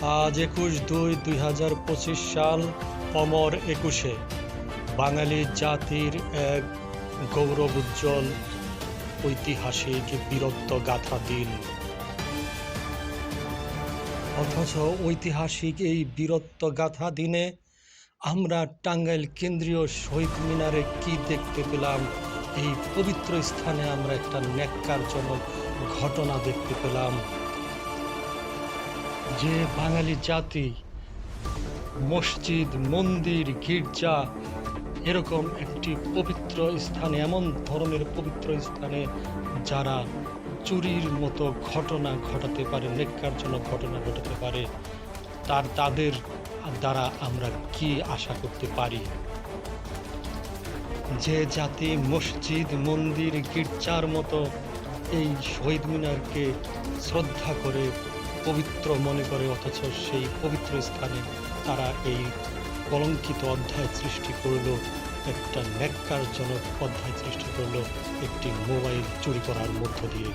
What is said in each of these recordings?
আজ ২১/২/২০২৫ সাল অমর ২১-এ বাঙালি জাতির এক গৌরবোজ্জ্বল ঐতিহাসিক বীরত্ব গাথা দিন। অথচ ঐতিহাসিক এই বীরত্ব গাথা দিনে আমরা টাঙ্গাইল কেন্দ্রীয় শহীদ মিনারে কি দেখতে পেলাম? এই পবিত্র স্থানে আমরা একটা ন্যাক্কারজনক ঘটনা দেখতে পেলাম, যে বাঙালি জাতি মসজিদ, মন্দির, গির্জা এরকম একটি পবিত্র স্থানে, এমন ধরনের পবিত্র স্থানে যারা চুরির মতো ঘটনা ঘটাতে পারে, ন্যাক্কারজনক ঘটনা ঘটাতে পারে, তাদের দ্বারা আমরা কি আশা করতে পারি? যে জাতি মসজিদ, মন্দির, গির্জার মতো এই শহীদ মিনারকে শ্রদ্ধা করে, পবিত্র মনে করে, অথচ সেই পবিত্র স্থানে তারা এই কলঙ্কিত অধ্যায় সৃষ্টি করল, একটা ন্যাক্কারজনক অধ্যায় সৃষ্টি করল একটি মোবাইল চুরি করার মধ্য দিয়ে।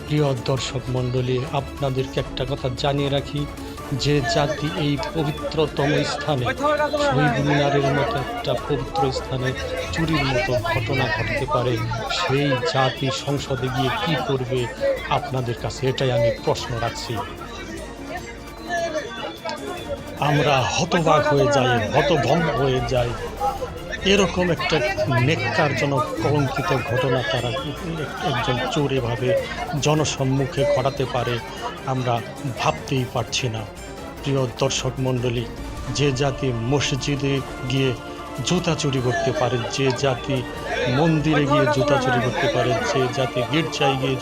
প্রিয় দর্শক মণ্ডলী, আপনাদেরকে একটা কথা জানিয়ে রাখি, যে জাতি এই পবিত্রতম স্থানে, শহীদ মিনারের মতো একটা পবিত্র স্থানে চুরির মতো ঘটনা ঘটতে পারে, সেই জাতি সংসদে গিয়ে কি করবে? আপনাদের কাছে এটাই আমি প্রশ্ন রাখছি। আমরা হতবাক হয়ে যাই, হতভম্ব হয়ে যাই। এরকম একটা ন্যাক্কারজনক কলঙ্কিত ঘটনা তারা একজন চোর এভাবে জনসম্মুখে ঘটাতে পারে, আমরা ভাবতেই পারছি না। প্রিয় দর্শক মণ্ডলী, যে জাতি মসজিদে গিয়ে জুতা চুরি করতে পারে, যে জাতি মন্দিরে গিয়ে জুতা চুরি করতে পারে, যে জাতি গির্জায় গিয়ে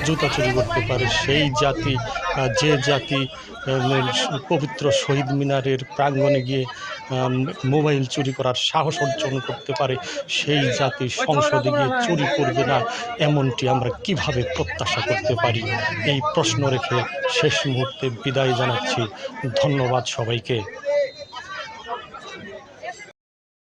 জুতা চুরি করতে পারে, সেই জাতি, যে জাতি পবিত্র শহীদ মিনারের প্রাঙ্গণে গিয়ে মোবাইল চুরি করার সাহস অর্জন করতে পারে, সেই জাতি সংসদে গিয়ে চুরি করবে না, এমনটি আমরা কিভাবে প্রত্যাশা করতে পারি? এই প্রশ্ন রেখে শেষ মুহূর্তে বিদায় জানাচ্ছি। ধন্যবাদ সবাইকে।